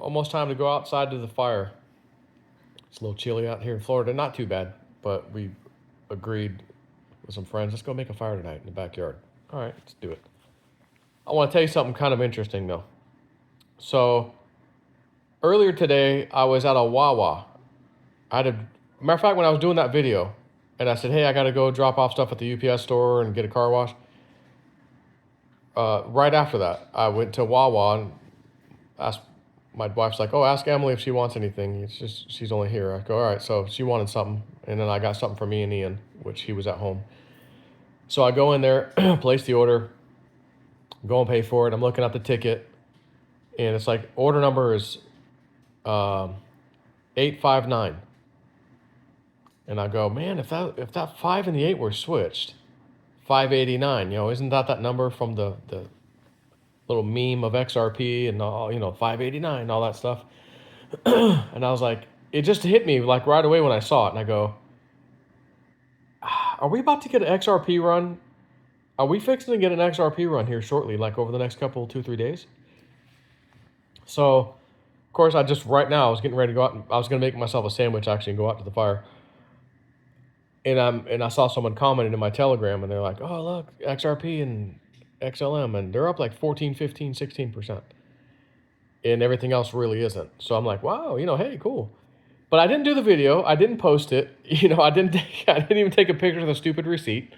almost time to go outside to the fire. It's a little chilly out here in Florida. Not too bad, but we agreed with some friends. Let's go make a fire tonight in the backyard. All right, let's do it. I want to tell you something kind of interesting, though. So, earlier today, I was at a Wawa. Matter of fact, when I was doing that video, and I said, hey, I got to go drop off stuff at the UPS store and get a car wash. Right after that, I went to Wawa and asked, my wife's like, oh, ask Emily if she wants anything. It's just, she's only here. I go, all right. So she wanted something. And then I got something for me and Ian, which he was at home. So I go in there, place the order, go and pay for it. I'm looking at the ticket. And it's like, order number is 859. And I go, man, if that 5 and the 8 were switched, 589, isn't that number from the little meme of XRP and all, 589 and all that stuff. And I was like, it just hit me like right away when I saw it. And I go, are we about to get an XRP run? Are we fixing to get an XRP run here shortly, like over the next couple, 2-3 days? So, of course, I was getting ready to go out. I was going to make myself a sandwich actually and go out to the fire. And I saw someone commented in my Telegram and they're like, oh, look, XRP and XLM, and they're up like 14, 15, 16%. And everything else really isn't. So I'm like, wow, hey, cool. But I didn't do the video. I didn't post it. I didn't even take a picture of the stupid receipt.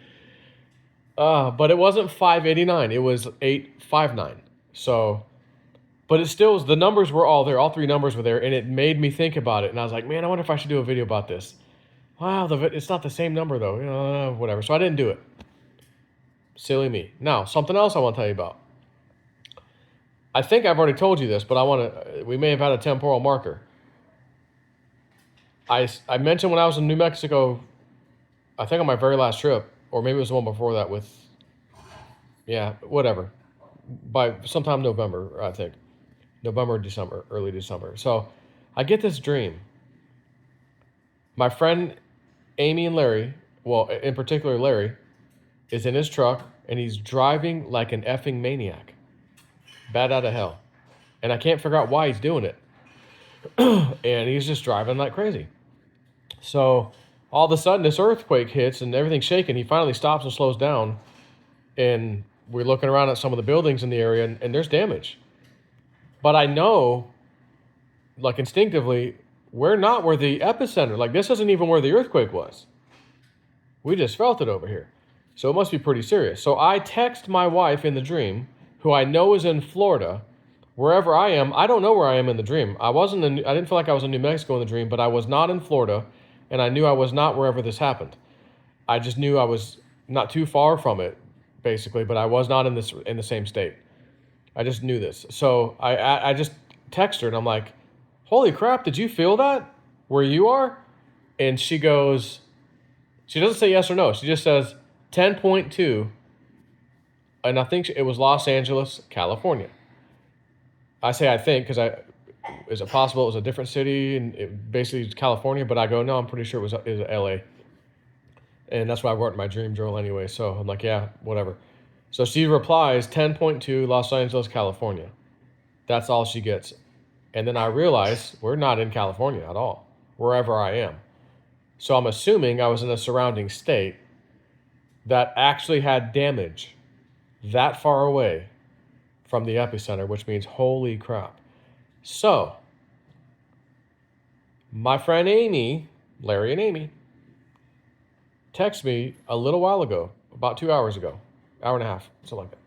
But it wasn't 589. It was 859. So, but it still was, the numbers were all there. All three numbers were there. And it made me think about it. And I was like, man, I wonder if I should do a video about this. Wow, it's not the same number though. Whatever. So I didn't do it. Silly me. Now, something else I want to tell you about. I think I've already told you this, but we may have had a temporal marker. I mentioned when I was in New Mexico, I think on my very last trip, or maybe it was the one before that whatever. By sometime November, I think. November, December, early December. So I get this dream. My friend Amy and Larry, well, in particular Larry, is in his truck and he's driving like an effing maniac. Bad out of hell. And I can't figure out why he's doing it. And he's just driving like crazy. So all of a sudden this earthquake hits and everything's shaking. He finally stops and slows down. And we're looking around at some of the buildings in the area and there's damage. But I know, like instinctively, we're not where the epicenter, like this isn't even where the earthquake was. We just felt it over here. So it must be pretty serious. So I text my wife in the dream, who I know is in Florida, wherever I am. I don't know where I am in the dream. I didn't feel like I was in New Mexico in the dream, but I was not in Florida, and I knew I was not wherever this happened. I just knew I was not too far from it, basically, but I was not in the same state. I just knew this. So I just text her, and I'm like, holy crap, did you feel that where you are? And she goes, she doesn't say yes or no. She just says 10.2, and I think it was Los Angeles, California. I think because is it possible it was a different city and basically it's California? But I go, no, I'm pretty sure it was LA. And that's why I wrote in my dream journal anyway. So I'm like, yeah, whatever. So she replies 10.2 Los Angeles, California. That's all she gets. And then I realize we're not in California at all, wherever I am. So I'm assuming I was in a surrounding state that actually had damage that far away from the epicenter, which means holy crap. So my friend Amy, Larry and Amy, texted me a little while ago, about 2 hours ago, hour and a half, something like that.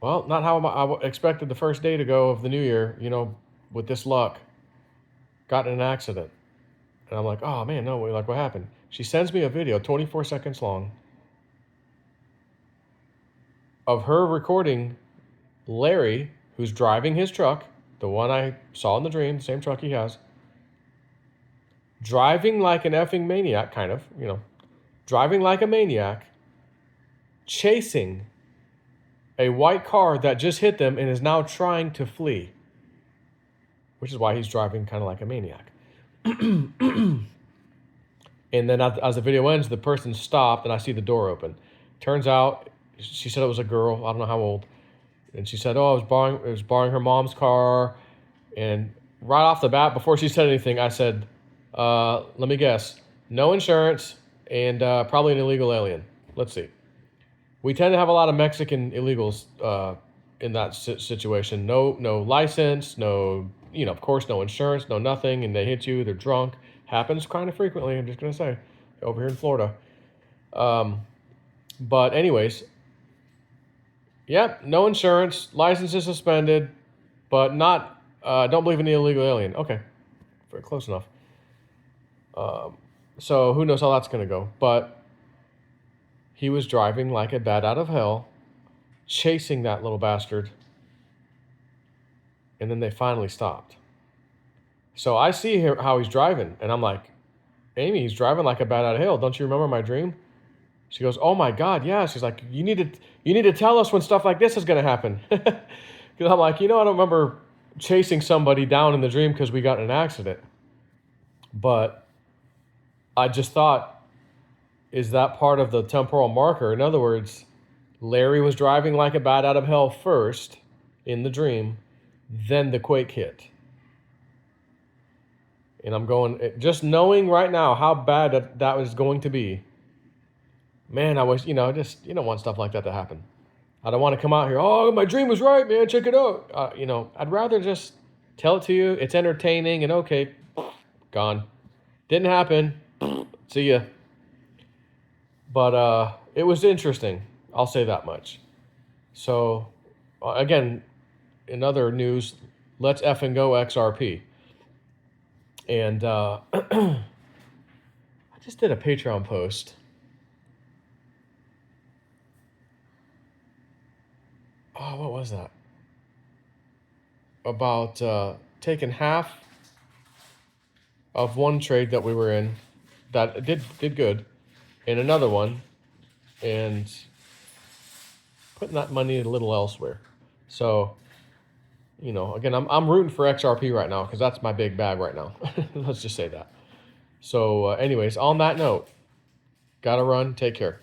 Well, not how I expected the first day to go of the new year, with this luck. Got in an accident. And I'm like, oh man, no way, like what happened? She sends me a video, 24 seconds long, of her recording Larry, who's driving his truck, the one I saw in the dream, the same truck he has, driving like an effing maniac, kind of, driving like a maniac, chasing a white car that just hit them and is now trying to flee, which is why he's driving kind of like a maniac. And then as the video ends, the person stopped and I see the door open. Turns out, she said it was a girl, I don't know how old. And she said, "Oh, I was borrowing her mom's car." And right off the bat, before she said anything, I said, "Let me guess, no insurance and probably an illegal alien." Let's see. We tend to have a lot of Mexican illegals in that situation. No license, no, of course, no insurance, no nothing, and they hit you. They're drunk. Happens kind of frequently. I'm just gonna say, over here in Florida. Um, but anyways, yep, no insurance, license is suspended, but not. Don't believe in the illegal alien. Okay, very close enough. So who knows how that's gonna go? But he was driving like a bat out of hell, chasing that little bastard, and then they finally stopped. So I see how he's driving, and I'm like, Amy, he's driving like a bat out of hell. Don't you remember my dream? She goes, "Oh my God, yeah." She's like, "You need to tell us when stuff like this is gonna happen." Because I'm like, I don't remember chasing somebody down in the dream because we got in an accident. But I just thought, is that part of the temporal marker? In other words, Larry was driving like a bat out of hell first in the dream, then the quake hit. And I'm going, just knowing right now how bad that was going to be. Man, I wish, just, you don't want stuff like that to happen. I don't want to come out here, "Oh, my dream was right, man, check it out." I'd rather just tell it to you. It's entertaining and okay, gone. Didn't happen. See ya. But it was interesting. I'll say that much. So, again, in other news, let's effing go XRP. And I just did a Patreon post. Oh, what was that? About taking half of one trade that we were in that did good, in another one, and putting that money a little elsewhere. So, again, I'm rooting for XRP right now because that's my big bag right now. Let's just say that. So, anyways, on that note, gotta run. Take care.